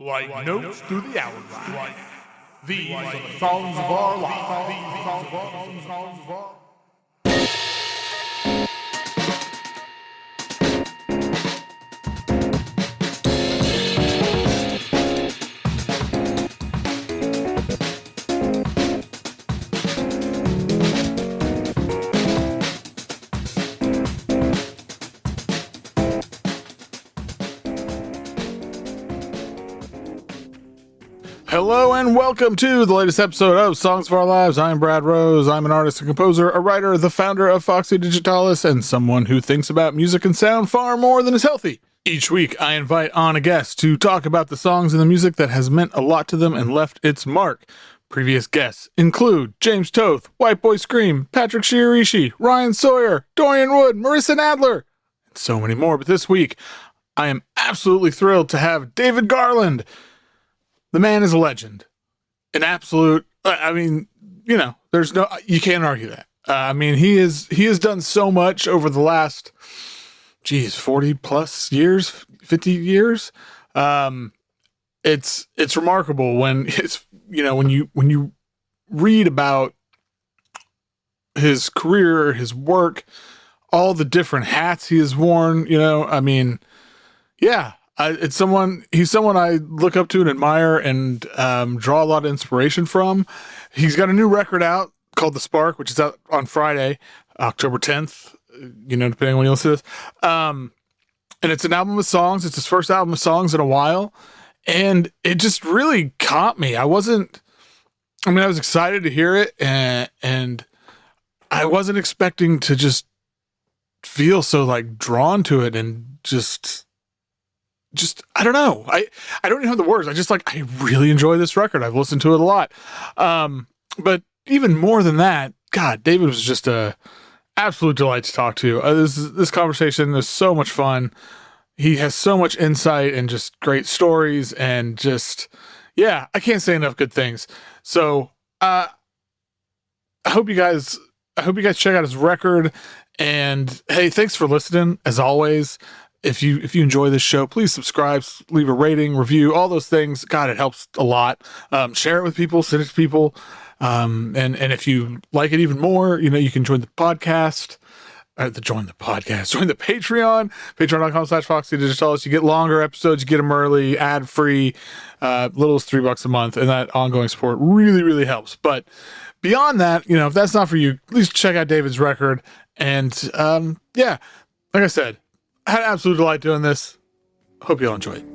Like notes through the hourglass. These are the songs of our lives. Hello and welcome to the latest episode of Songs of Our Lives. I'm Brad Rose. I'm an artist and composer, a writer, the founder of Foxy, Digitalis, and someone who thinks about music and sound far more than is healthy. Each week, I invite on a guest to talk about the songs and the music that has meant a lot to them and left its mark. Previous guests include James Toth, White Boy Scream, Patrick Shiorishi, Ryan Sawyer, Dorian Wood, Marissa Nadler, and so many more. But this week, I am absolutely thrilled to have David Garland. The man is a legend, an absolute. I mean, you know, you can't argue that. He has done so much over the last, 40 plus years, 50 years. It's remarkable when when you read about his career, his work, all the different hats he has worn. He's someone I look up to and admire and draw a lot of inspiration from. He's got a new record out called The Spark, which is out on Friday, October 10th, depending on when you listen to this. And it's an album of songs. It's his first album of songs in a while. And it just really caught me. I was excited to hear it and I wasn't expecting to just feel so drawn to it and just I don't know. I don't even have the words. I really enjoy this record. I've listened to it a lot. But even more than that, God, David was just a absolute delight to talk to. This conversation is so much fun. He has so much insight and just great stories and I can't say enough good things. So, I hope you guys check out his record, and hey, thanks for listening as always. If you enjoy this show, please subscribe, leave a rating, review, all those things. God, it helps a lot. Share it with people, send it to people. And if you like it even more, you can join the podcast. Join the Patreon, patreon.com/Foxy Digitalis. You get longer episodes, you get them early, ad-free, little as $3 a month. And that ongoing support really, really helps. But beyond that, if that's not for you, at least check out David's record. And, like I said, I had absolute delight doing this. Hope you all enjoy it.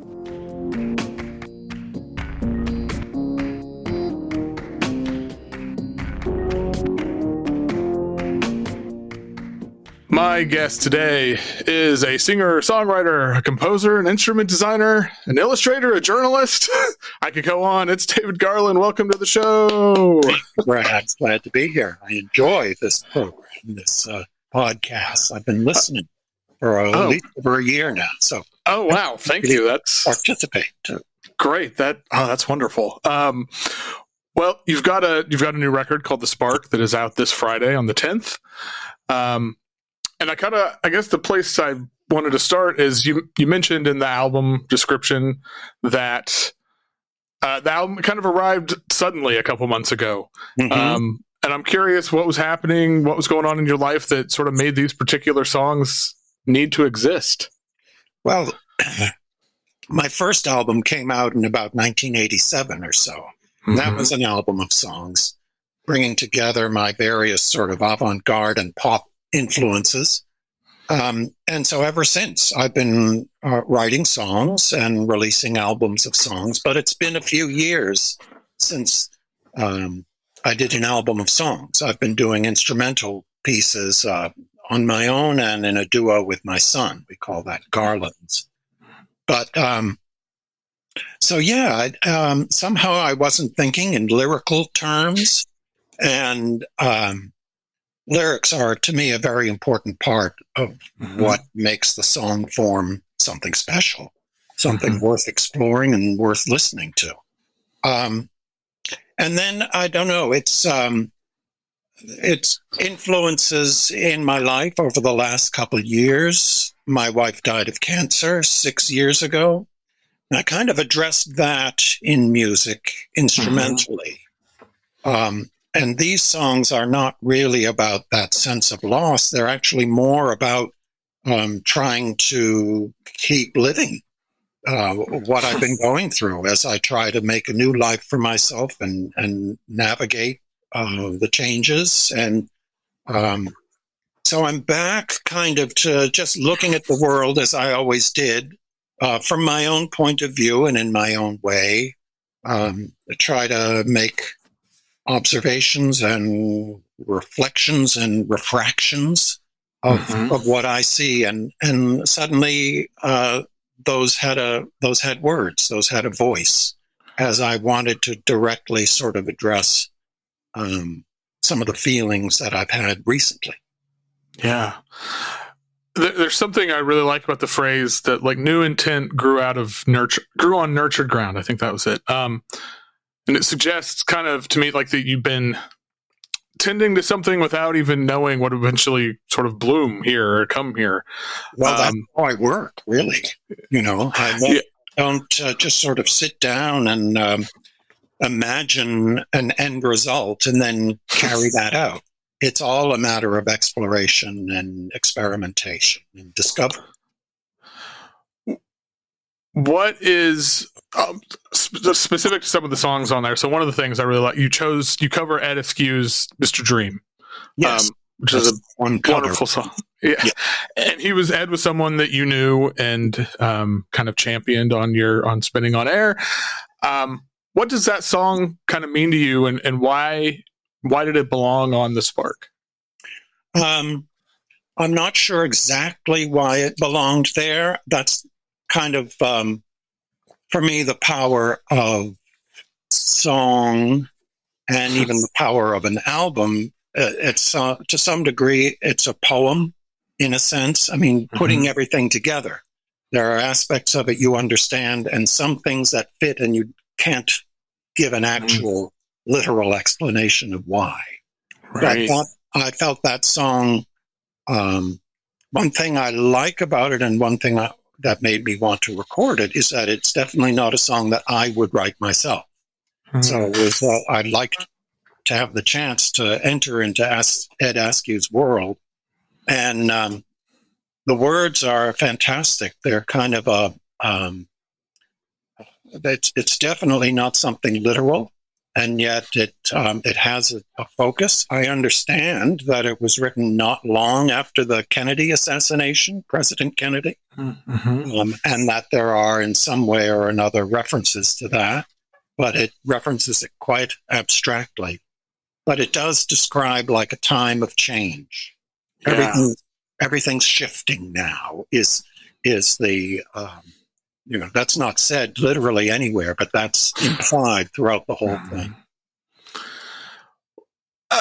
My guest today is a singer, songwriter, a composer, an instrument designer, an illustrator, a journalist. I could go on. It's David Garland. Welcome to the show. Brad, glad to be here. I enjoy this program, this podcast. I've been listening for at least over a year now. So, wow, thank you. That's participate too. Great. That's wonderful. Well, you've got a new record called The Spark that is out this Friday on the 10th. And I guess the place I wanted to start is you mentioned in the album description that the album kind of arrived suddenly a couple months ago. Mm-hmm. And I'm curious what was happening, what was going on in your life that sort of made these particular songs need to exist. Well, my first album came out in about 1987 or so. Mm-hmm. That was an album of songs bringing together my various sort of avant-garde and pop influences. And so ever since, I've been writing songs and releasing albums of songs, but it's been a few years since I did an album of songs. I've been doing instrumental pieces on my own and in a duo with my son. We call that Garlands. But somehow I wasn't thinking in lyrical terms, and lyrics are, to me, a very important part of what makes the song form something special, something worth exploring and worth listening to. And then, I don't know, it's influences in my life over the last couple of years. My wife died of cancer 6 years ago. I kind of addressed that in music instrumentally. And these songs are not really about that sense of loss. They're actually more about trying to keep living what I've been going through as I try to make a new life for myself and navigate the changes. And so I'm back kind of to just looking at the world as I always did, from my own point of view and in my own way, try to make observations and reflections and refractions of what I see, and suddenly those had words, those had a voice, as I wanted to directly sort of address some of the feelings that I've had recently. Yeah. There's something I really like about the phrase that, like, new intent grew on nurtured ground. I think that was it. And it suggests kind of to me like that you've been tending to something without even knowing what eventually sort of bloom here or come here. Well, that's how I work, really. I don't just sort of sit down and imagine an end result and then carry that out. It's all a matter of exploration and experimentation and discovery. What is specific to some of the songs on there? So one of the things I really like, you cover Ed Askew's "Mr. Dream," yes, which is a wonderful song. Yeah. And Ed was someone that you knew and kind of championed on Spinning on Air. What does that song kind of mean to you, and why did it belong on The Spark? I'm not sure exactly why it belonged there. That's kind of, for me, the power of song and even the power of an album. It's to some degree, it's a poem in a sense. I mean, putting everything together. There are aspects of it you understand and some things that fit and you can't give an actual literal explanation of why. Right. But I felt that song, one thing I like about it and one thing that made me want to record it is that it's definitely not a song that I would write myself. So it was, I'd like to have the chance to enter into Ed Askew's world. And the words are fantastic. They're kind of it's definitely not something literal. And yet it has a focus. I understand that it was written not long after the Kennedy assassination, President Kennedy, and that there are in some way or another references to that, but it references it quite abstractly. But it does describe like a time of change. Yeah. Everything's shifting now is the... that's not said literally anywhere, but that's implied throughout the whole thing.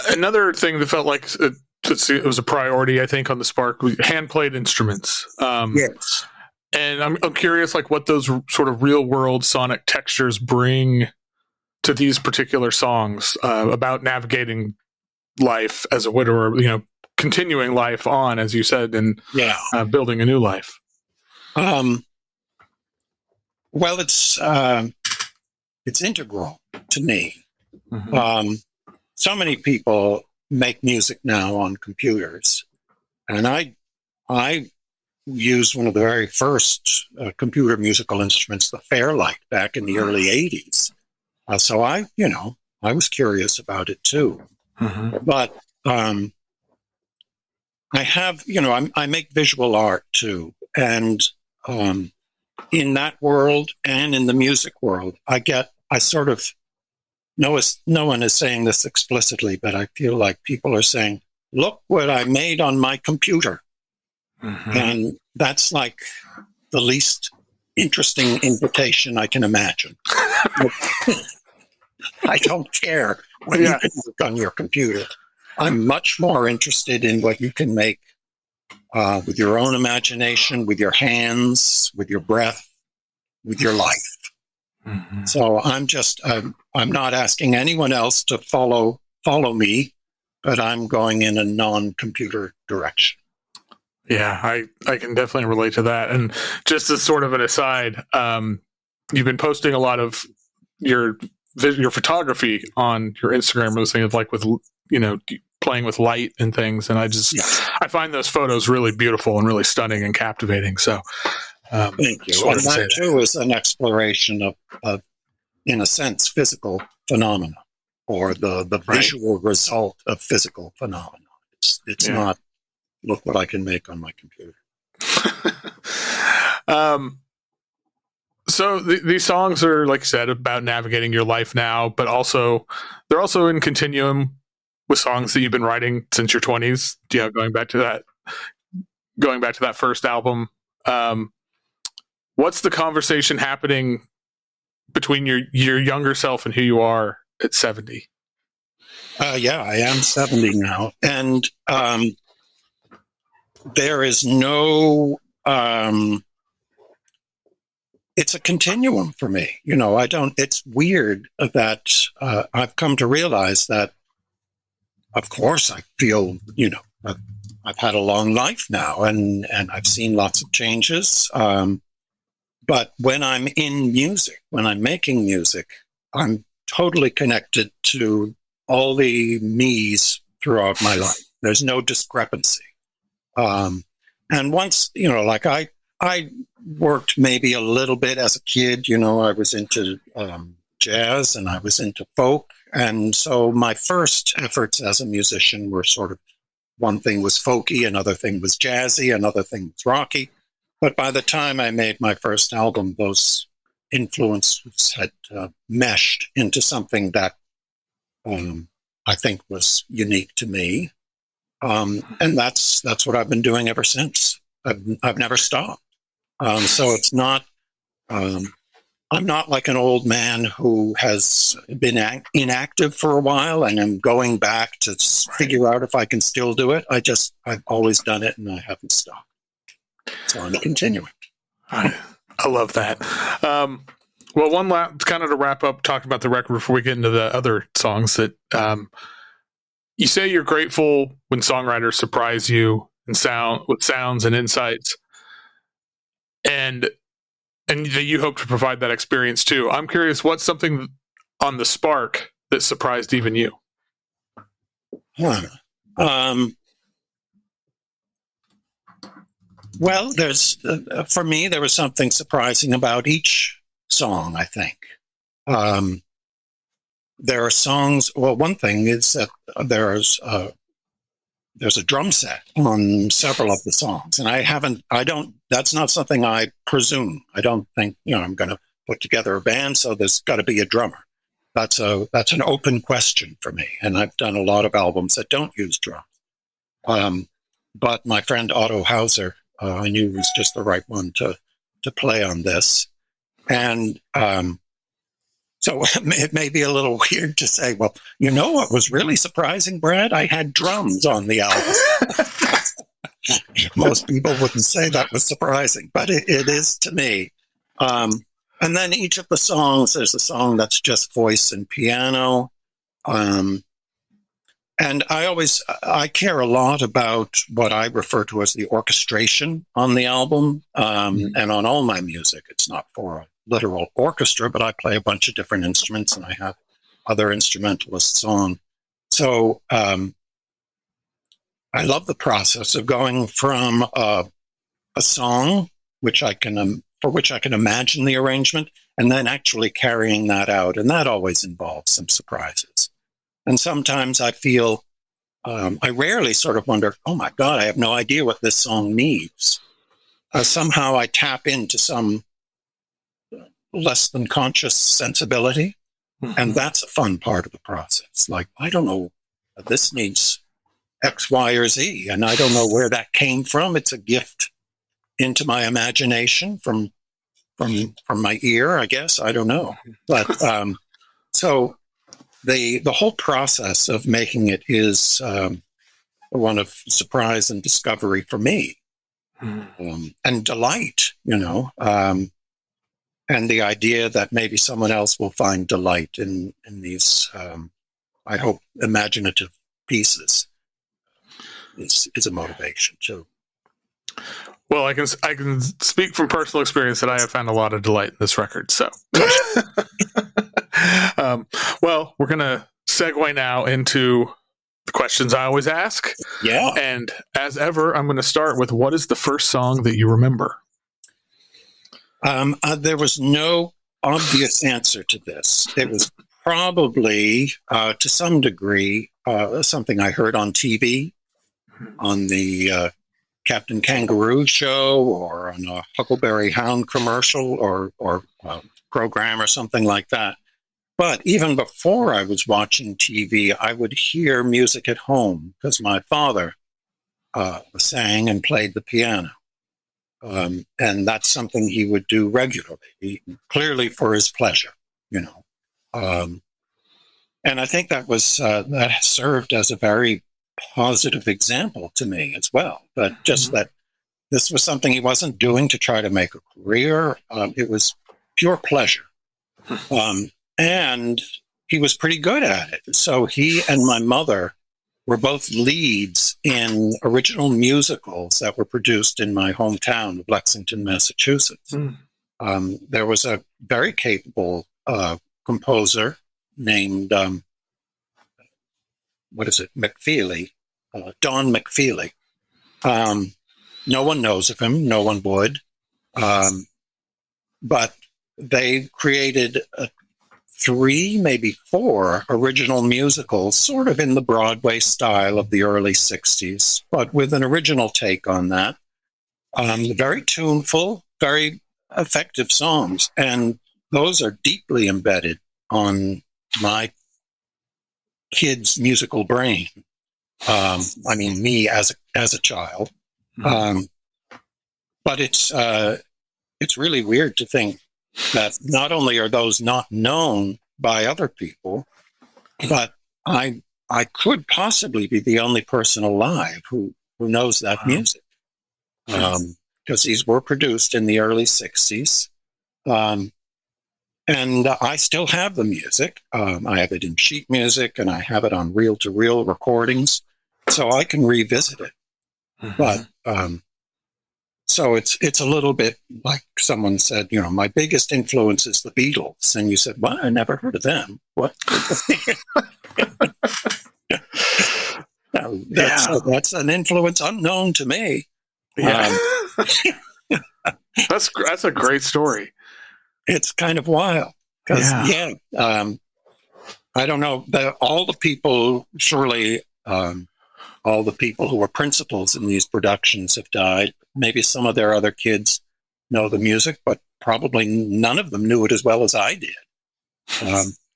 Another thing that felt like it was a priority, I think, on The Spark was hand-played instruments. Yes. And I'm curious, like, what those sort of real-world sonic textures bring to these particular songs about navigating life as a widower, continuing life on, as you said, and building a new life. Well, it's integral to me. So many people make music now on computers, and I used one of the very first computer musical instruments, the Fairlight, back in the early '80s. So I was curious about it too. But I have, I make visual art too, and in that world and in the music world, I sort of no one is saying this explicitly, but I feel like people are saying, look what I made on my computer. And that's like the least interesting invitation I can imagine. I don't care what you can work on your computer. I'm much more interested in what you can make with your own imagination, with your hands, with your breath, with your life. So I'm not asking anyone else to follow me, but I'm going in a non-computer direction. Yeah, I can definitely relate to that. And just as sort of an aside, you've been posting a lot of your photography on your Instagram, those things like with, playing with light and things. And I find those photos really beautiful and really stunning and captivating. So, thank you. And that too is an exploration of, in a sense, physical phenomena, or the visual result of physical phenomena. It's not, look what I can make on my computer. So these songs are, like I said, about navigating your life now, but also they're also in continuum with songs that you've been writing since your 20s. Going back to that first album. What's the conversation happening between your younger self and who you are at 70? I am 70 now, and there is no. It's a continuum for me. It's weird that I've come to realize that, of course, I feel, I've had a long life now, and I've seen lots of changes. But when I'm in music, when I'm making music, I'm totally connected to all the me's throughout my life. There's no discrepancy. And once, I worked maybe a little bit as a kid. I was into jazz and I was into folk. And so my first efforts as a musician were sort of, one thing was folky, another thing was jazzy, another thing was rocky. But by the time I made my first album, those influences had meshed into something that I think was unique to me. And that's what I've been doing ever since. I've never stopped. So it's not, I'm not like an old man who has been inactive for a while and I'm going back to figure out if I can still do it. I've always done it and I haven't stopped. So I'm continuing. I love that. Well, one last kind of to wrap up, talk about the record before we get into the other songs that, you say you're grateful when songwriters surprise you with sounds and insights, and that you hope to provide that experience too. I'm curious, what's something on the Spark that surprised even you? Well, there's for me, there was something surprising about each song, I think. There are songs. Well, one thing is that there's a drum set on several of the songs, and that's not something I presume. I don't think, I'm going to put together a band, so there's got to be a drummer. That's an open question for me. And I've done a lot of albums that don't use drums. But my friend Otto Hauser, I knew was just the right one to play on this. And, so it may be a little weird to say, well, what was really surprising, Brad? I had drums on the album. Most people wouldn't say that was surprising, but it is to me. And then each of the songs, there's a song that's just voice and piano. And I care a lot about what I refer to as the orchestration on the album, and on all my music. It's not for a literal orchestra, but I play a bunch of different instruments and I have other instrumentalists on. So I love the process of going from a song, for which I can imagine the arrangement, and then actually carrying that out. And that always involves some surprises. And sometimes I feel, I rarely sort of wonder, oh my God, I have no idea what this song needs. Somehow I tap into some less than conscious sensibility. And that's a fun part of the process. Like, I don't know, this needs X, Y, or Z, and I don't know where that came from. It's a gift into my imagination from my ear, I guess. I don't know. But so the whole process of making it is one of surprise and discovery for me, and delight, and the idea that maybe someone else will find delight in these, I hope, imaginative pieces is a motivation too. Well, I can speak from personal experience that I have found a lot of delight in this record. So, well, we're gonna segue now into the questions I always ask. Yeah. And as ever, I'm going to start with, what is the first song that you remember? There was no obvious answer to this. It was probably, to some degree, something I heard on TV, on the Captain Kangaroo show, or on a Huckleberry Hound commercial, or program, or something like that. But even before I was watching TV, I would hear music at home because my father sang and played the piano. And that's something he would do regularly, clearly for his pleasure, you know. And I think that was that served as a very positive example to me as well. But just that this was something he wasn't doing to try to make a career. It was pure pleasure. And he was pretty good at it. So he and my mother were both leads in original musicals that were produced in my hometown of Lexington, Massachusetts. There was a very capable composer named, McFeely, Don McFeely. No one knows of him. No one would. But they created 3, maybe 4 original musicals, sort of in the Broadway style of the early 60s, but with an original take on that. Very tuneful, very effective songs. And those are deeply embedded on my kid's musical brain. I mean, me as a child. But it's really weird to think that not only are those not known by other people, but I could possibly be the only person alive who knows that music. Because these were produced in the early 60s. And I still have the music. I have it in sheet music, and I have it on reel-to-reel recordings, so I can revisit it. But so it's a little bit like someone said, you know, my biggest influence is the Beatles. And you said, well, I never heard of them. What? That's an influence unknown to me. Yeah. That's a great story. It's kind of wild. Because, I don't know, all the people, surely all the people who were principals in these productions have died. Maybe some of their other kids know the music, but probably none of them knew it as well as I did.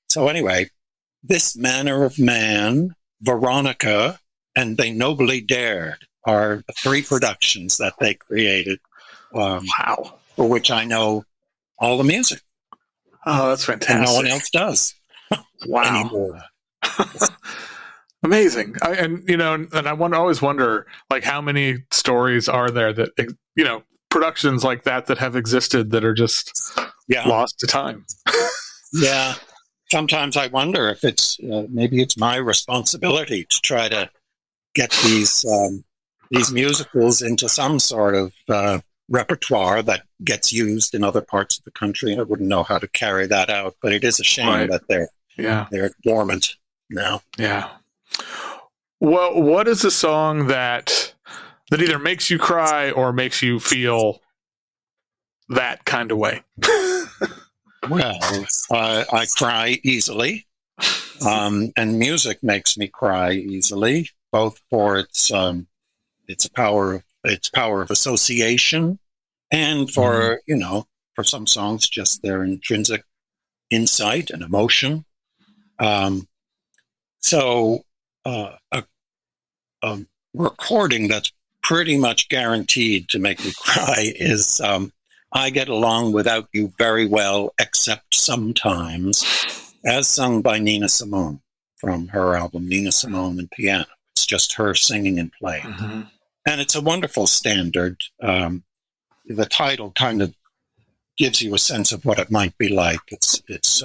So anyway, This Manner of Man, Veronica, and They Nobly Dared are the 3 productions that they created. For which I know all the music. Oh, that's fantastic. And no one else does. Anymore. Amazing. And I always wonder, like, how many stories are there that, you know, productions like that have existed that are just lost to time. Yeah. Sometimes I wonder if it's maybe it's my responsibility to try to get these musicals into some sort of repertoire that gets used in other parts of the country. I wouldn't know how to carry that out, but it is a shame that they're dormant now. Yeah. Well, what is a song that either makes you cry or makes you feel that kind of way? Well, I cry easily, and music makes me cry easily, both for its power of association, and for for some songs just their intrinsic insight and emotion. So a recording that's pretty much guaranteed to make me cry is I Get Along Without You Very Well, Except Sometimes, as sung by Nina Simone from her album Nina Simone and Piano. It's just her singing and playing. And it's a wonderful standard. The title kind of gives you a sense of what it might be like. It's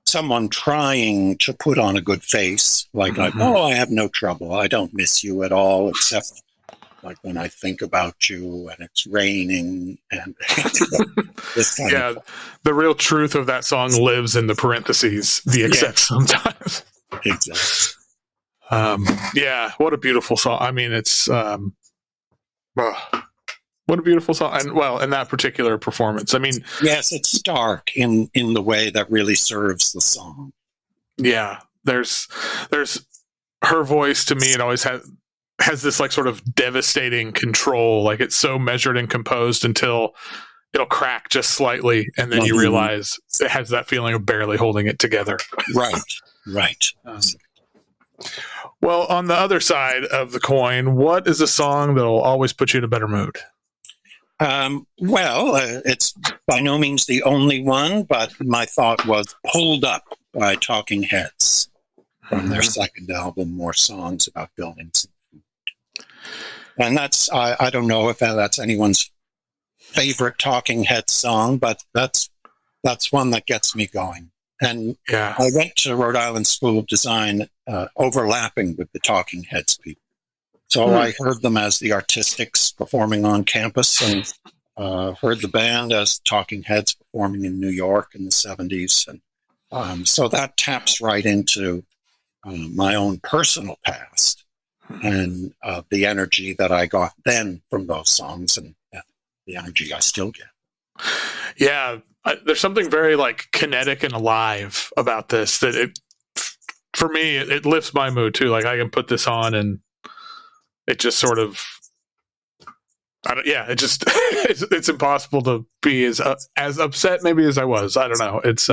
someone trying to put on a good face, like, oh, I have no trouble. I don't miss you at all, except like when I think about you and it's raining and this kind Yeah, the real truth of that song lives in the parentheses, the except sometimes. exactly. Yeah, what a beautiful song. I mean, it's what a beautiful song, and well, in that particular performance, I mean, Yes, it's stark in the way that really serves the song. yeah, there's her voice to me. It always has this like sort of devastating control. Like it's so measured and composed until it'll crack just slightly, and then you realize it has that feeling of barely holding it together. Right. Well, on the other side of the coin, what is a song that'll always put you in a better mood? It's by no means the only one, but my thought was Pulled Up by Talking Heads from their second album, More Songs About Buildings. And that's, I don't know if that's anyone's favorite Talking Heads song, but that's one that gets me going. And yeah. I went to Rhode Island School of Design, overlapping with the Talking Heads people. So I heard them as the Artistics performing on campus, and heard the band as Talking Heads performing in New York in the 70s. And so that taps right into my own personal past and the energy that I got then from those songs, and the energy I still get. Yeah, there's something very like kinetic and alive about this that it, for me, it lifts my mood too. Like I can put this on and it just sort of, it just it's impossible to be as upset maybe as I was. I don't know. It's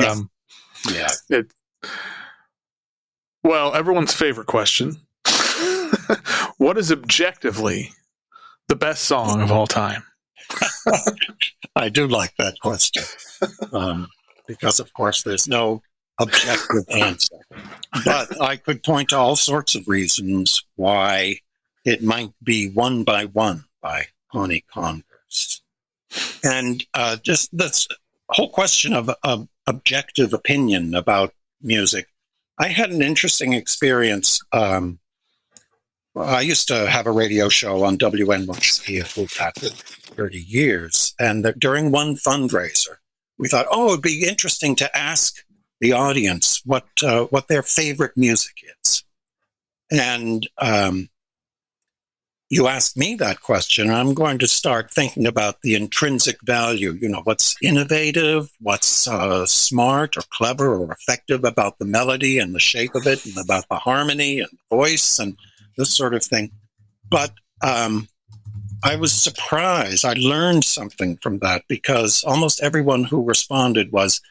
well, everyone's favorite question. What is objectively the best song of all time? I do like that question, because of course there's no objective answer, but I could point to all sorts of reasons why it might be One by One by Connie Converse. And just this whole question of objective opinion about music. I had an interesting experience. I used to have a radio show on WNYC for 30 years. And during one fundraiser, we thought, it'd be interesting to ask the audience what their favorite music is. And you asked me that question, and I'm going to start thinking about the intrinsic value, what's innovative, what's smart or clever or effective about the melody and the shape of it, and about the harmony and the voice and this sort of thing. But I was surprised. I learned something from that, because almost everyone who responded was,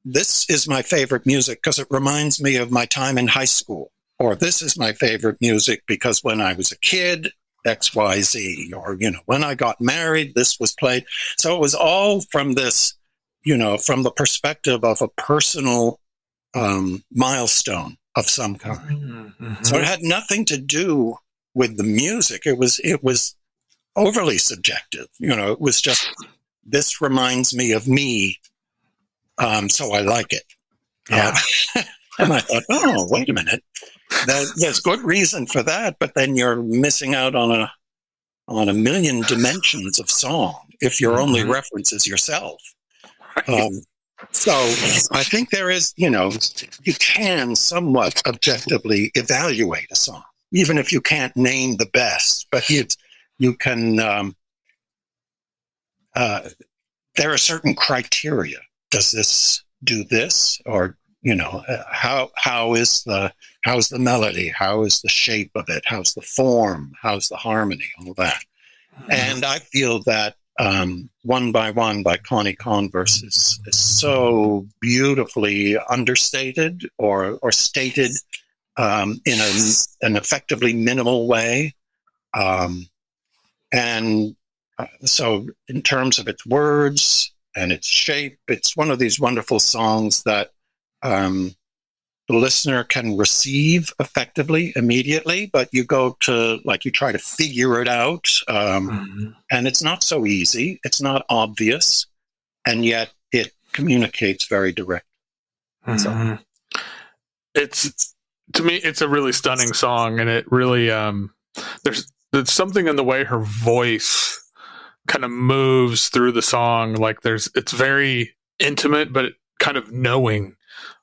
this is my favorite music because it reminds me of my time in high school. Or this is my favorite music because when I was a kid, XYZ, or, when I got married, this was played. So it was all from this, from the perspective of a personal milestone of some kind. Mm-hmm. So it had nothing to do with the music. It was overly subjective. It was just, this reminds me of me. So I like it. Yeah. And I thought, wait a minute. There's good reason for that, but then you're missing out on a million dimensions of song if your only reference is yourself. So I think there is, you can somewhat objectively evaluate a song, even if you can't name the best, but you can, there are certain criteria. Does this do this? Or, how's the melody? How is the shape of it? How's the form? How's the harmony? All that. And I feel that One by One by Connie Converse is so beautifully understated or stated in an effectively minimal way. So in terms of its words and its shape, it's one of these wonderful songs that the listener can receive effectively, immediately, but you try to figure it out. And it's not so easy. It's not obvious. And yet it communicates very direct. So. To me, it's a really stunning song, and it really, there's something in the way her voice kind of moves through the song. Like it's very intimate, but kind of knowing.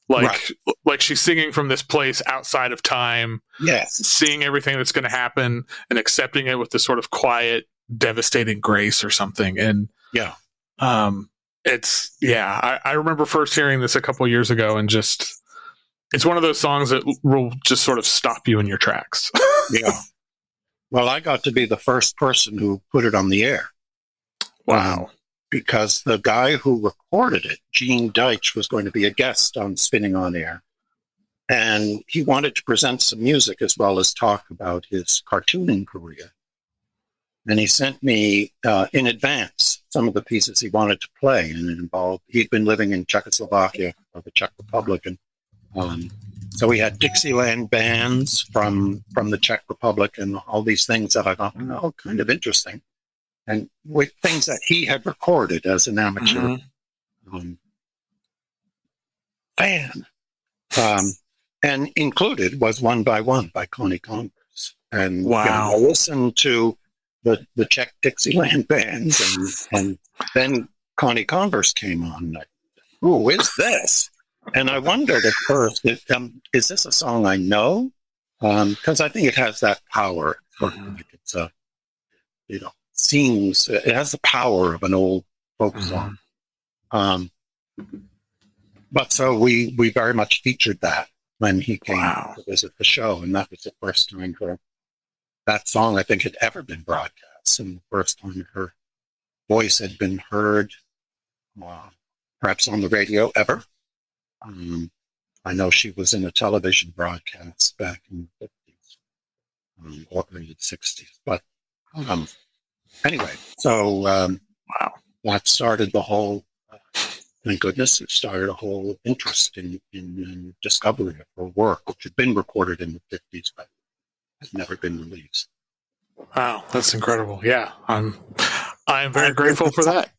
Like she's singing from this place outside of time. Yes. Seeing everything that's going to happen and accepting it with this sort of quiet, devastating grace or something. And yeah. I remember first hearing this a couple of years ago, and just it's one of those songs that will just sort of stop you in your tracks. Yeah. Well, I got to be the first person who put it on the air. Wow. Because the guy who recorded it, Gene Deitch, was going to be a guest on Spinning on Air. And he wanted to present some music as well as talk about his cartooning career. And he sent me in advance some of the pieces he wanted to play. And it involved, he'd been living in Czechoslovakia, or the Czech Republic. And so we had Dixieland bands from the Czech Republic and all these things that I thought, oh, kind of interesting. And with things that he had recorded as an amateur fan. And included was One by One by Connie Converse. And wow. I listened to the Czech Dixieland bands, and then Connie Converse came on. Like, who is this? And I wondered at first, is this a song I know? Because I think it has that power. Like it's a, seems it has the power of an old folk song. But so we very much featured that when he came to visit the show, and that was the first time that song I think had ever been broadcast, and the first time her voice had been heard, perhaps on the radio ever. I know she was in a television broadcast back in the 50s or early 60s, but anyway, so that started the whole. Thank goodness, it started a whole interest in discovery of her work, which had been recorded in the 50s, but has never been released. Wow, that's incredible. Yeah, I'm very grateful for that.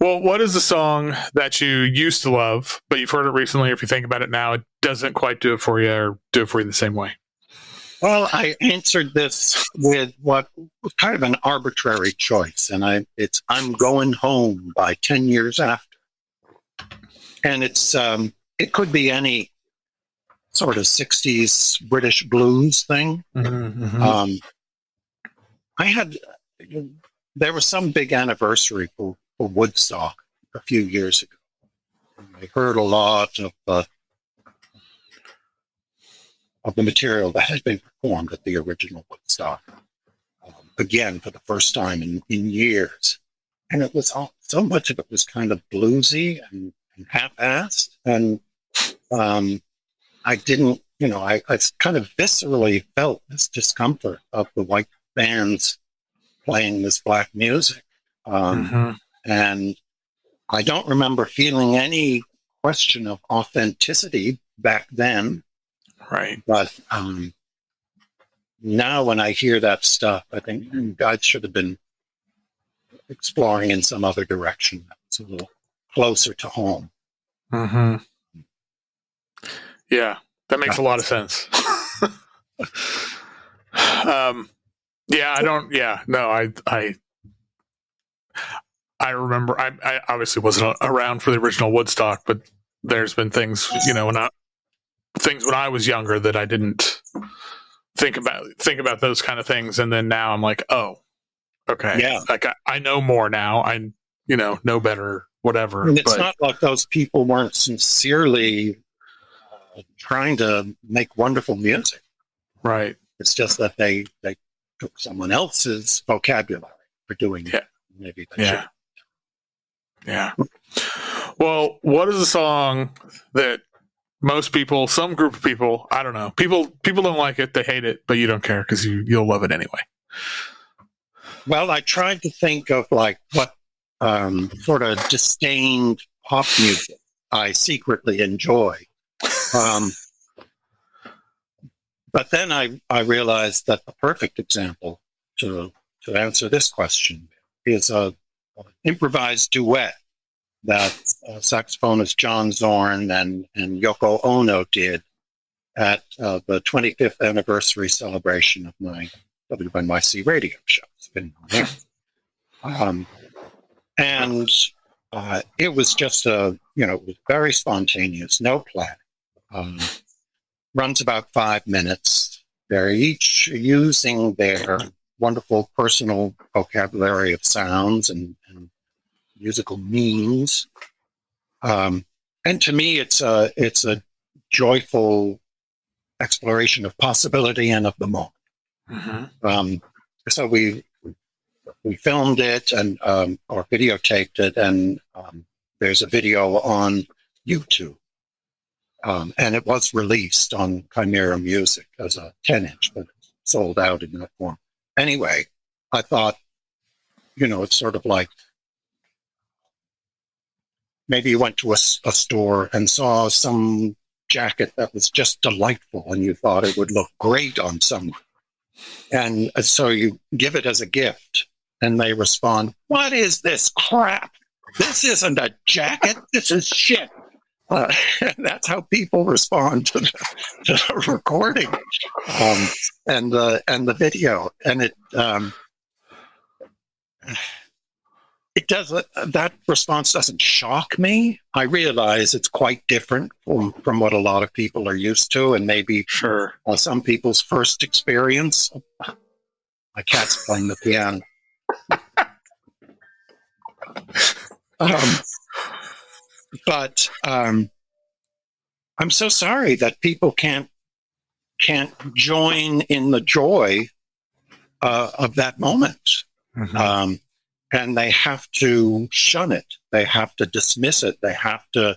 Well, what is the song that you used to love, but you've heard it recently, or if you think about it now, it doesn't quite do it for you or do it for you the same way? Well, I answered this with what was kind of an arbitrary choice, and it's "I'm Going Home" by 10 Years After, and it's it could be any sort of 60s British blues thing. There was some big anniversary for Woodstock a few years ago. I heard a lot of the material that had been performed at the original Woodstock, again for the first time in years. And it was so much of it was kind of bluesy and half-assed. And I didn't, I kind of viscerally felt this discomfort of the white bands playing this black music. And I don't remember feeling any question of authenticity back then. Right. But now when I hear that stuff, I think God should have been exploring in some other direction that's a little closer to home. Yeah, that makes a lot of sense. I remember I obviously wasn't around for the original Woodstock, but there's been things, when I was younger that I didn't think about those kind of things. And then now I'm like, oh, okay. Yeah. Like I know more now. I, know better, whatever. And it's not like those people weren't sincerely trying to make wonderful music. Right. It's just that they took someone else's vocabulary for doing it. Maybe they should. Yeah. Well, what is a song that most people, some group of people, I don't know, people don't like it, they hate it, but you don't care because you'll love it anyway? Well, I tried to think of like what sort of disdained pop music I secretly enjoy. But then I realized that the perfect example to answer this question is an improvised duet that saxophonist John Zorn and Yoko Ono did at the 25th anniversary celebration of my WNYC radio show. It's been on there. And it was just it was very spontaneous, no plan. Runs about 5 minutes. They're each using their wonderful personal vocabulary of sounds and musical means. And to me, it's a joyful exploration of possibility and of the moment. Mm-hmm. So we filmed it and or videotaped it, and there's a video on YouTube. And it was released on Chimera Music as a 10-inch, but sold out in that form. Anyway, I thought, it's sort of like maybe you went to a store and saw some jacket that was just delightful and you thought it would look great on someone. And so you give it as a gift and they respond, "What is this crap? This isn't a jacket. This is shit." That's how people respond to the recording and the video, and it does that response doesn't shock me. I realize it's quite different from what a lot of people are used to, and maybe some people's first experience. My cat's playing the piano. But I'm so sorry that people can't join in the joy of that moment. Mm-hmm. And they have to shun it. They have to dismiss it. They have to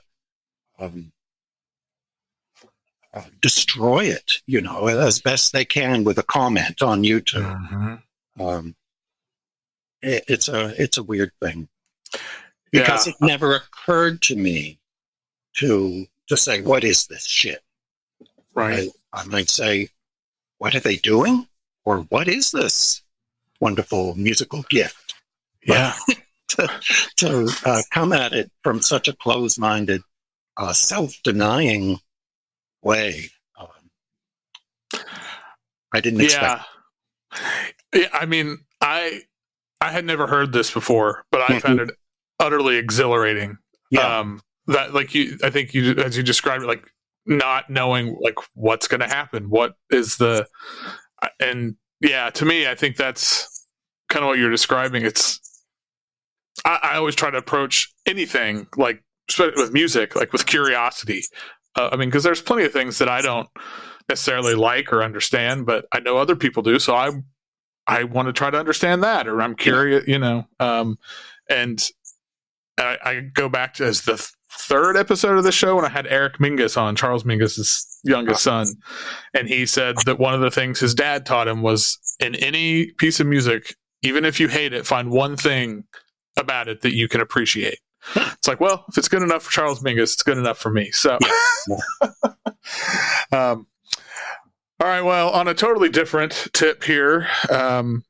destroy it, as best they can with a comment on YouTube. Mm-hmm. It's a weird thing. Because it never occurred to me to say, "What is this shit?" Right. I might say, "What are they doing?" Or "What is this wonderful musical gift?" Yeah. to come at it from such a closed-minded, self-denying way, I didn't expect. Yeah. I mean, I had never heard this before, but I found it utterly exhilarating. Yeah. That I think you, as you described it, like not knowing like what's going to happen, what is the, and to me, I think that's kind of what you're describing. I always try to approach anything like with music, like with curiosity. Because there's plenty of things that I don't necessarily like or understand, but I know other people do. So I want to try to understand that, or I'm curious, and I go back to as the third episode of the show when I had Eric Mingus on, Charles Mingus's youngest son, and he said that one of the things his dad taught him was, in any piece of music, even if you hate it, find one thing about it that you can appreciate. It's like, well, if it's good enough for Charles Mingus, it's good enough for me. So, all right. Well, on a totally different tip here, do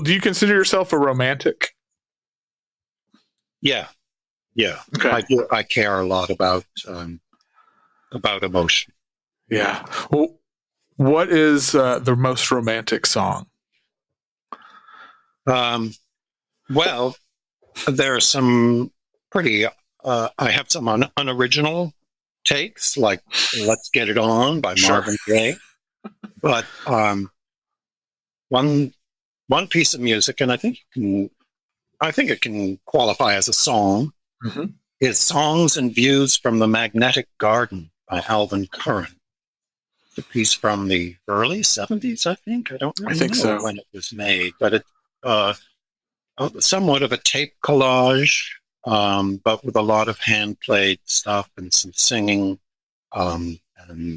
you consider yourself a romantic? Yeah. Okay. I do. I care a lot about emotion. Yeah. Well, what is the most romantic song? Well, there are some pretty. I have some unoriginal takes, like "Let's Get It On" by Marvin Gaye. But one piece of music, and I think it can qualify as a song, is "Songs and Views from the Magnetic Garden" by Alvin Curran. It's a piece from the early 70s, I think. I don't really know when it was made, but it's somewhat of a tape collage, but with a lot of hand-played stuff and some singing, and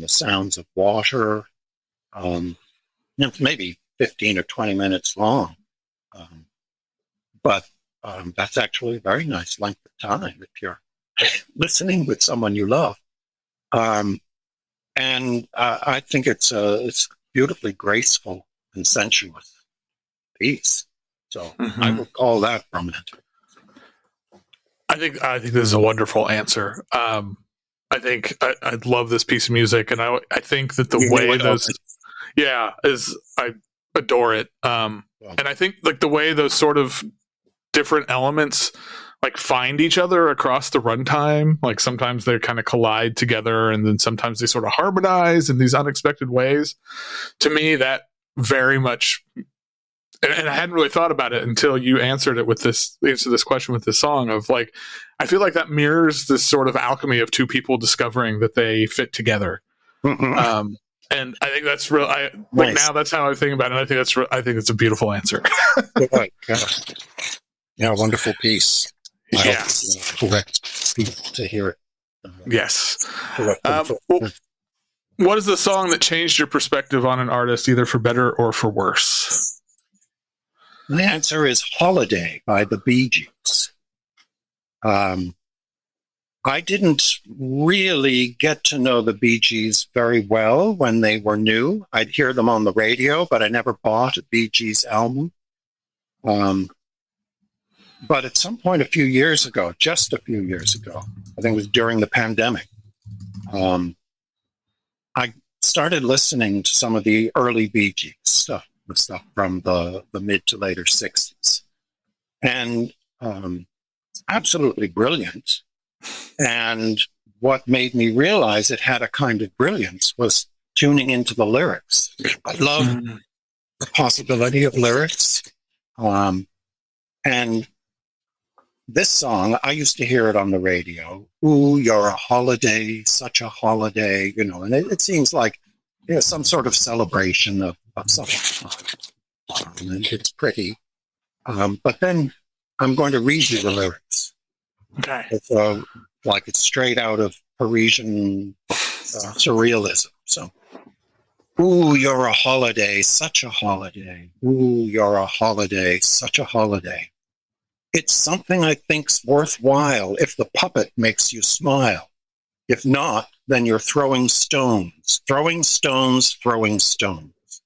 the sounds of water. It's maybe 15 or 20 minutes long, but that's actually a very nice length of time if you're listening with someone you love. And I think it's beautifully graceful and sensuous piece. So I would call that romantic. I think this is a wonderful answer. I think I love this piece of music, and I think that the You way would those, open. I adore it. And I think like the way those sort of different elements like find each other across the runtime. Like sometimes they kind of collide together, and then sometimes they sort of harmonize in these unexpected ways. To me, that very much. And I hadn't really thought about it until you answered it with this question with this song of like, I feel like that mirrors this sort of alchemy of two people discovering that they fit together. Mm-hmm. And I think that's real. Like Nice. now that's how I think about it. And I think it's a beautiful answer. Good. Yeah, wonderful piece. I Yeah. hope correct people to hear it. Yes. Correct them Well, what is the song that changed your perspective on an artist, either for better or for worse? The answer is Holiday by the Bee Gees. I didn't really get to know the Bee Gees very well when they were new. I'd hear them on the radio, but I never bought a Bee Gees album. But at some point just a few years ago, I think it was during the pandemic, I started listening to some of the early Bee Gees stuff, the stuff from the mid to later 60s. And absolutely brilliant. And what made me realize it had a kind of brilliance was tuning into the lyrics. I love the possibility of lyrics. And this song, I used to hear it on the radio. Ooh, you're a holiday, such a holiday, and it seems like some sort of celebration of something. And it's pretty. But then I'm going to read you the lyrics. Okay. It's like it's straight out of Parisian surrealism. So, ooh, you're a holiday, such a holiday. Ooh, you're a holiday, such a holiday. It's something I think's worthwhile if the puppet makes you smile. If not, then you're throwing stones, throwing stones, throwing stones.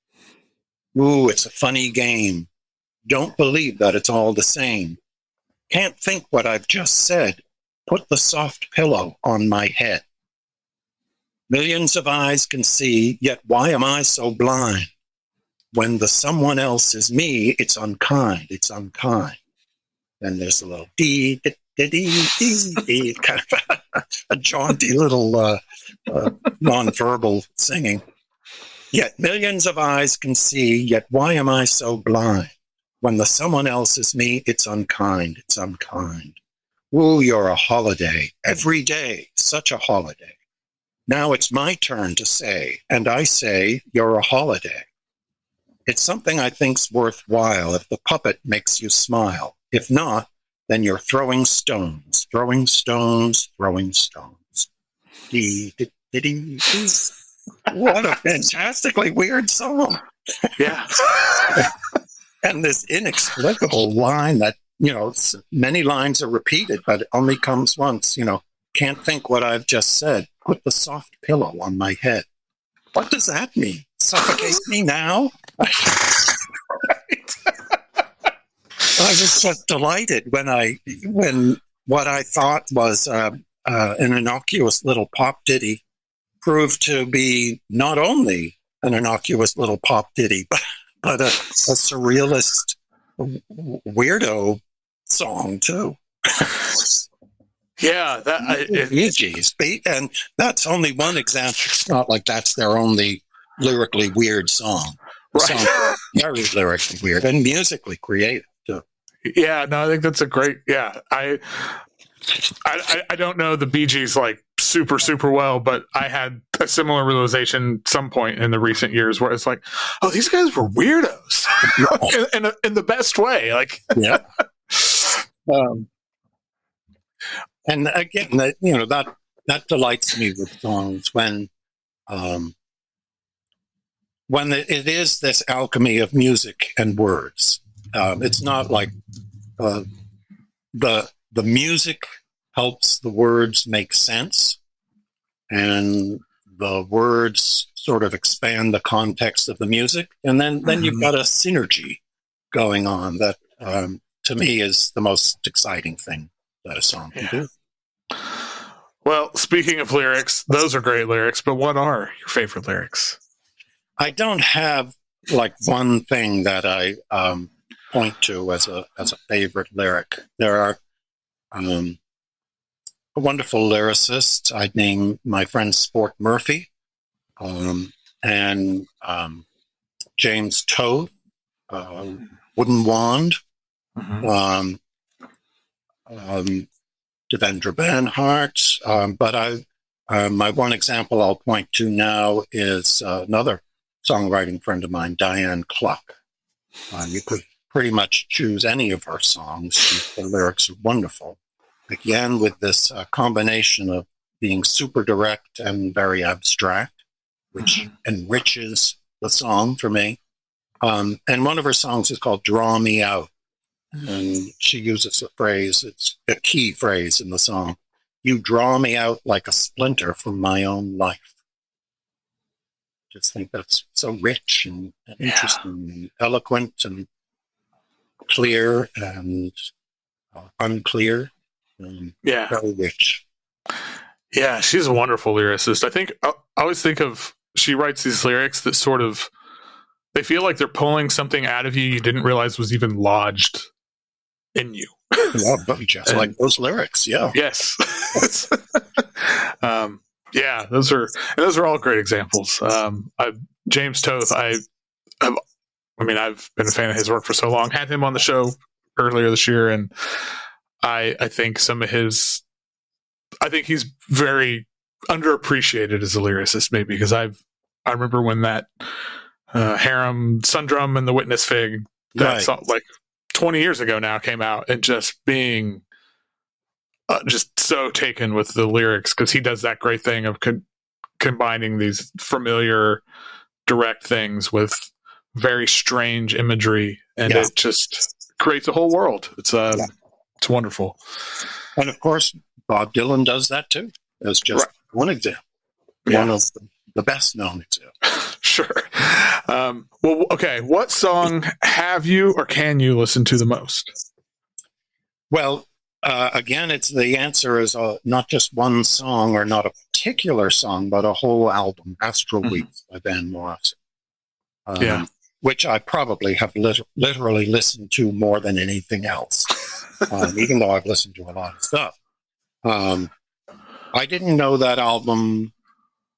Ooh, it's a funny game. Don't believe that it's all the same. Can't think what I've just said. Put the soft pillow on my head. Millions of eyes can see, yet why am I so blind? When the someone else is me, it's unkind, it's unkind. Then there's a little dee, dee, dee, dee, dee, dee, kind of a jaunty little non-verbal singing. Yet millions of eyes can see, yet why am I so blind? When the someone else is me, it's unkind, it's unkind. Ooh, you're a holiday, every day, such a holiday. Now it's my turn to say, and I say, you're a holiday. It's something I think's worthwhile if the puppet makes you smile. If not, then you're throwing stones, throwing stones, throwing stones. Dee, dee, dee, dee, dee. What a fantastically weird song. Yeah. And this inexplicable line that, many lines are repeated, but it only comes once, can't think what I've just said. Put the soft pillow on my head. What does that mean? Suffocate me now? I was just delighted when what I thought was an innocuous little pop ditty proved to be not only an innocuous little pop ditty, but a surrealist weirdo song too. Yeah, Geez, and that's only one example. It's not like that's their only lyrically weird song. The right. song is very lyrically weird and musically creative too. Yeah, no, I think that's a great. Yeah, I don't know the Bee Gees like super well, but I had a similar realization some point in the recent years where it's like, oh, these guys were weirdos in the best way. Like, yeah. And again, that delights me with songs when it is this alchemy of music and words. It's not like the music helps the words make sense, and the words sort of expand the context of the music, and then you've got a synergy going on that to me is the most exciting thing that a song can do. Well, speaking of lyrics, those are great lyrics, but what are your favorite lyrics? I don't have like one thing that I point to as a favorite lyric. There are wonderful lyricists. I'd name my friend Sport Murphy and James Toth, Wooden Wand, Mm-hmm. Devendra Banhart. But my one example I'll point to now is another songwriting friend of mine, Diane Cluck. You could pretty much choose any of her songs. The lyrics are wonderful. Again, with this combination of being super direct and very abstract, which enriches the song for me. And one of her songs is called Draw Me Out. And she uses a phrase, it's a key phrase in the song. You draw me out like a splinter from my own life. Just think that's so rich and interesting and eloquent and clear and unclear. Very rich. Yeah, she's a wonderful lyricist. I always think of, she writes these lyrics that sort of, they feel like they're pulling something out of you didn't realize was even lodged in you. Yeah, but just like those lyrics. Yeah. Yes. Yeah, those are all great examples. James Toth, I've been a fan of his work for so long. Had him on the show earlier this year, and I think I think he's very underappreciated as a lyricist, maybe because I remember when that Harem, Sundrum, and the Witness Fig, that song, like 20 years ago now, came out, and just being just so taken with the lyrics, because he does that great thing of combining these familiar, direct things with very strange imagery, and it just creates a whole world. It's wonderful. And of course, Bob Dylan does that too. As just one example, one of the best known examples. Sure. Well, okay. What song have you or can you listen to the most? Well, again, it's the answer is not just one song or not a particular song, but a whole album, Astral Weeks by Van Morrison. Which I probably have literally listened to more than anything else, even though I've listened to a lot of stuff. I didn't know that album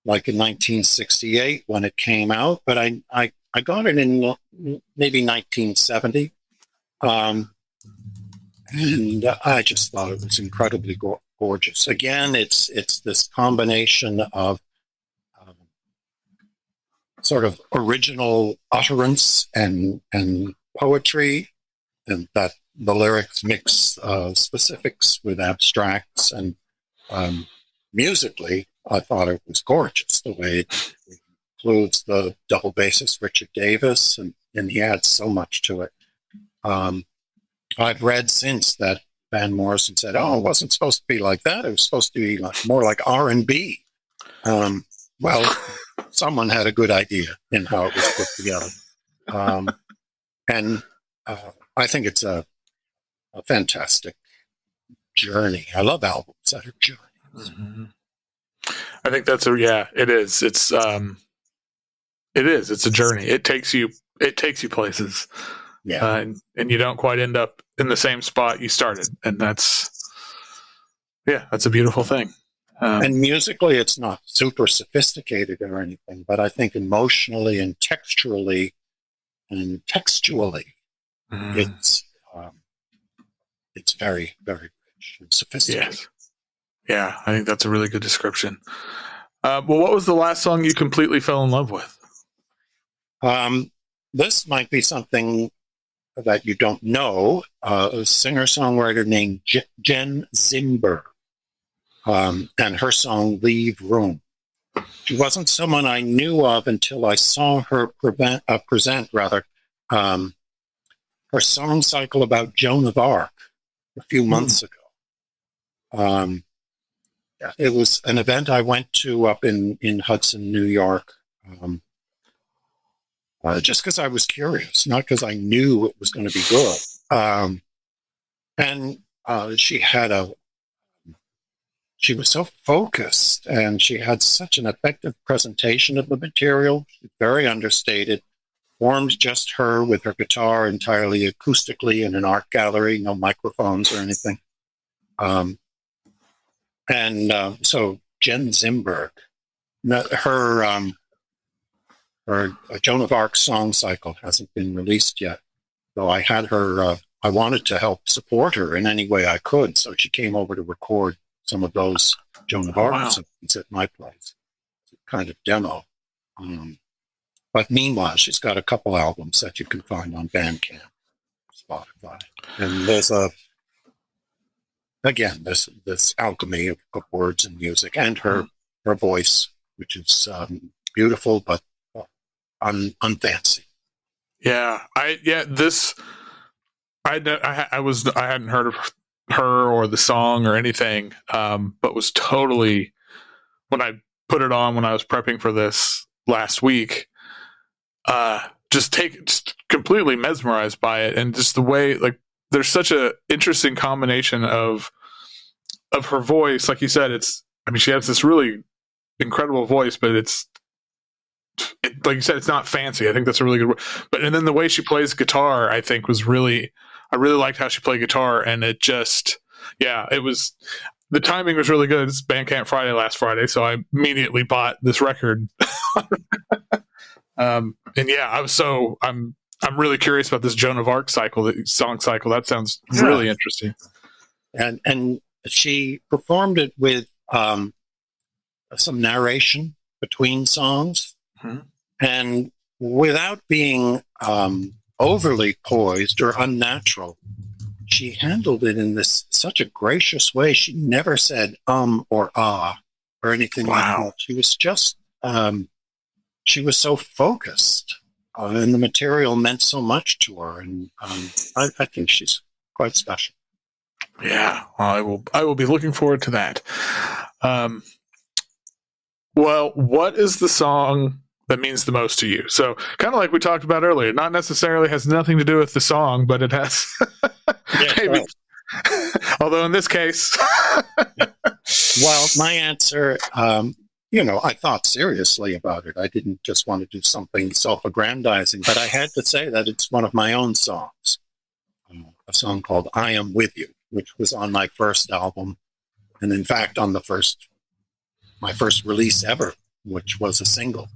like in 1968 when it came out, but I got it in maybe 1970. And I just thought it was incredibly gorgeous. Again, it's this combination of sort of original utterance and poetry, and that the lyrics mix specifics with abstracts, and musically, I thought it was gorgeous the way it includes the double bassist Richard Davis, and he adds so much to it. I've read since that Van Morrison said, "Oh, it wasn't supposed to be like that. It was supposed to be more like R&B." Well, someone had a good idea in how it was put together, and I think it's a fantastic journey. I love albums that are journeys. Mm-hmm. I think that's it is. It's a journey. It takes you places. Yeah. And you don't quite end up in the same spot you started. And that's a beautiful thing. And musically, it's not super sophisticated or anything, but I think emotionally and textually and textually, it's very, very rich and sophisticated. Yes. Yeah, I think that's a really good description. Well, what was the last song you completely fell in love with? This might be something that you don't know. A singer-songwriter named Jen Zimberg, and her song "Leave Room." She wasn't someone I knew of until I saw her present her song cycle about Joan of Arc a few months ago. It was an event I went to up in Hudson, New York, just because I was curious, not because I knew it was going to be good. And she had she was so focused, and she had such an effective presentation of the material, very understated, formed just her with her guitar entirely acoustically in an art gallery, no microphones or anything. So Jen Zimberg, her Joan of Arc song cycle hasn't been released yet. So I had her, I wanted to help support her in any way I could. So she came over to record some of those Joan of Arc songs at my place. It's a kind of demo. But meanwhile, she's got a couple albums that you can find on Bandcamp, Spotify. And there's this alchemy of words and music, and her voice, which is beautiful, but unfancy. Yeah, I hadn't heard of her or the song or anything, but was totally, when I put it on when I was prepping for this last week, just completely mesmerized by it, and just the way, like, there's such a interesting combination of her voice, like you said. She has this really incredible voice, but like you said, it's not fancy. I think that's a really good word. And then the way she plays guitar, I think I really liked how she played guitar, and it just, the timing was really good. It's Bandcamp Friday last Friday, so I immediately bought this record. I'm really curious about this Joan of Arc song cycle. That sounds really interesting. And she performed it with some narration between songs, and without being overly poised or unnatural, she handled it in such a gracious way. She never said or ah or anything like that. She was just she was so focused, and the material meant so much to her, and I think she's quite special. Yeah, I will be looking forward to that. Well, what is the song that means the most to you? So, kind of like we talked about earlier, not necessarily has nothing to do with the song, but it has. Maybe. Although in this case, well, my answer, I thought seriously about it. I didn't just want to do something self-aggrandizing, but I had to say that it's one of my own songs, a song called "I Am With You," which was on my first album, and in fact on my first release ever, which was a single.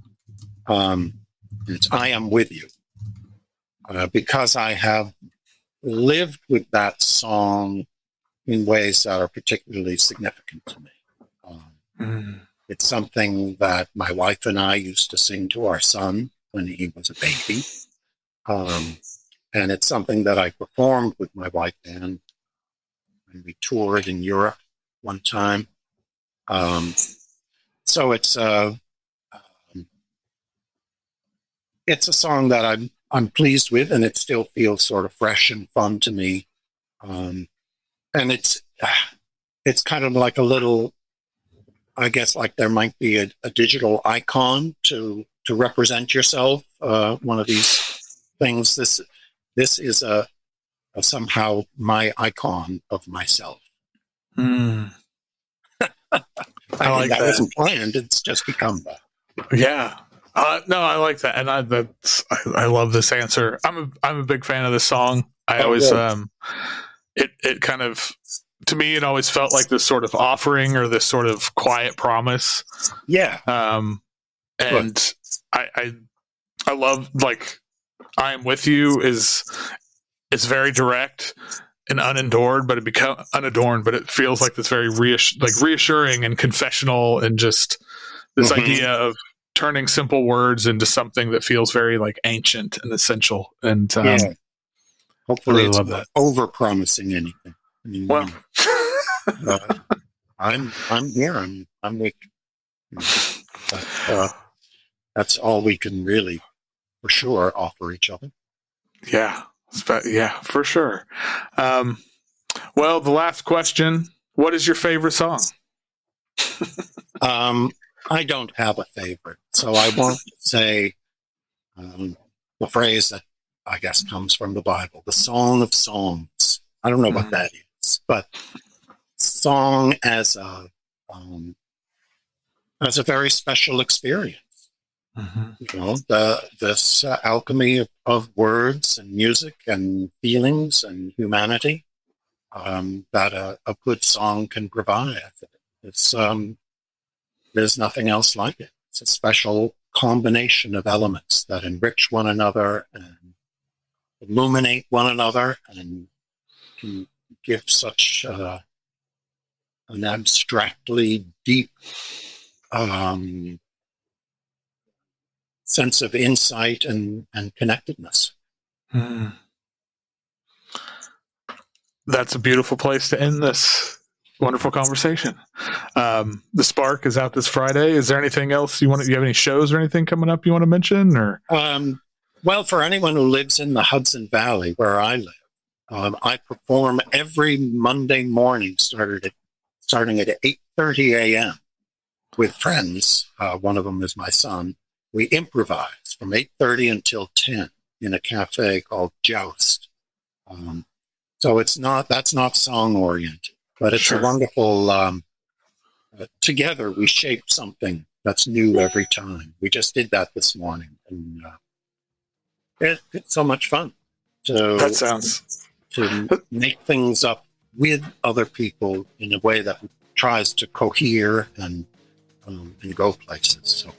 It's "I Am With You," because I have lived with that song in ways that are particularly significant to me. It's something that my wife and I used to sing to our son when he was a baby. And it's something that I performed with my white band when we toured in Europe one time. So it's a song that I'm pleased with, and it still feels sort of fresh and fun to me. And it's kind of like a little, I guess, like there might be a digital icon to represent yourself. One of these things. This is a somehow my icon of myself. I like that. That wasn't planned. It's just become that. Yeah. No, I like that, and I love this answer. I'm a big fan of this song. I always it kind of, to me, it always felt like this sort of offering or this sort of quiet promise. Yeah. And I love, like, "I Am With You" is very direct and unadorned, but it feels like this very reassuring and confessional, and just this idea of turning simple words into something that feels very, like, ancient and essential. And hopefully, really it's love not that. over promising anything. I mean, well, I'm here. I'm with. That's all we can really, for sure, offer each other. Yeah, for sure. Well, the last question: what is your favorite song? I don't have a favorite, so I won't say the phrase that I guess comes from the Bible, the Song of Songs. I don't know what that is, but song as a as a very special experience. This alchemy of words and music and feelings and humanity that a good song can provide. It's there's nothing else like it. It's a special combination of elements that enrich one another and illuminate one another and can give such an abstractly deep sense of insight and connectedness. That's a beautiful place to end this wonderful conversation. The Spark is out this Friday. Is there anything else you have any shows or anything coming up you want to mention? Or well, for anyone who lives in the Hudson Valley where I live, I perform every Monday morning starting at 8:30 a.m. with friends. One of them is my son. We improvise from 8:30 until 10 in a cafe called Joust. So that's not song oriented, but it's a wonderful, together we shape something that's new every time. We just did that this morning, and it's so much fun to make things up with other people in a way that tries to cohere and go places. So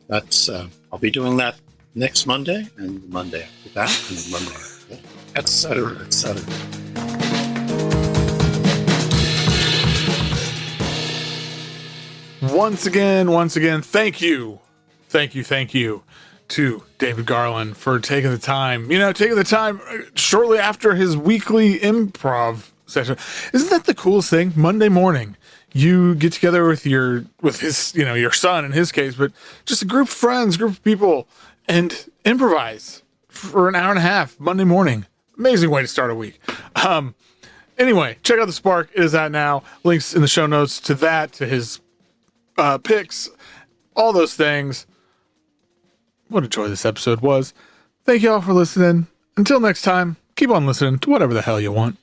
that's I'll be doing that next Monday and the Monday after that and the Monday after that, et cetera, et cetera. Once again, thank you to David Garland for taking the time shortly after his weekly improv session. Isn't that the coolest thing? Monday morning, you get together with his, your son in his case, but just a group of friends, group of people, and improvise for an hour and a half Monday morning. Amazing way to start a week. Anyway, check out The Spark. It is out now. Links in the show notes to that, to his picks, all those things. What a joy this episode was. Thank you all for listening. Until next time, keep on listening to whatever the hell you want.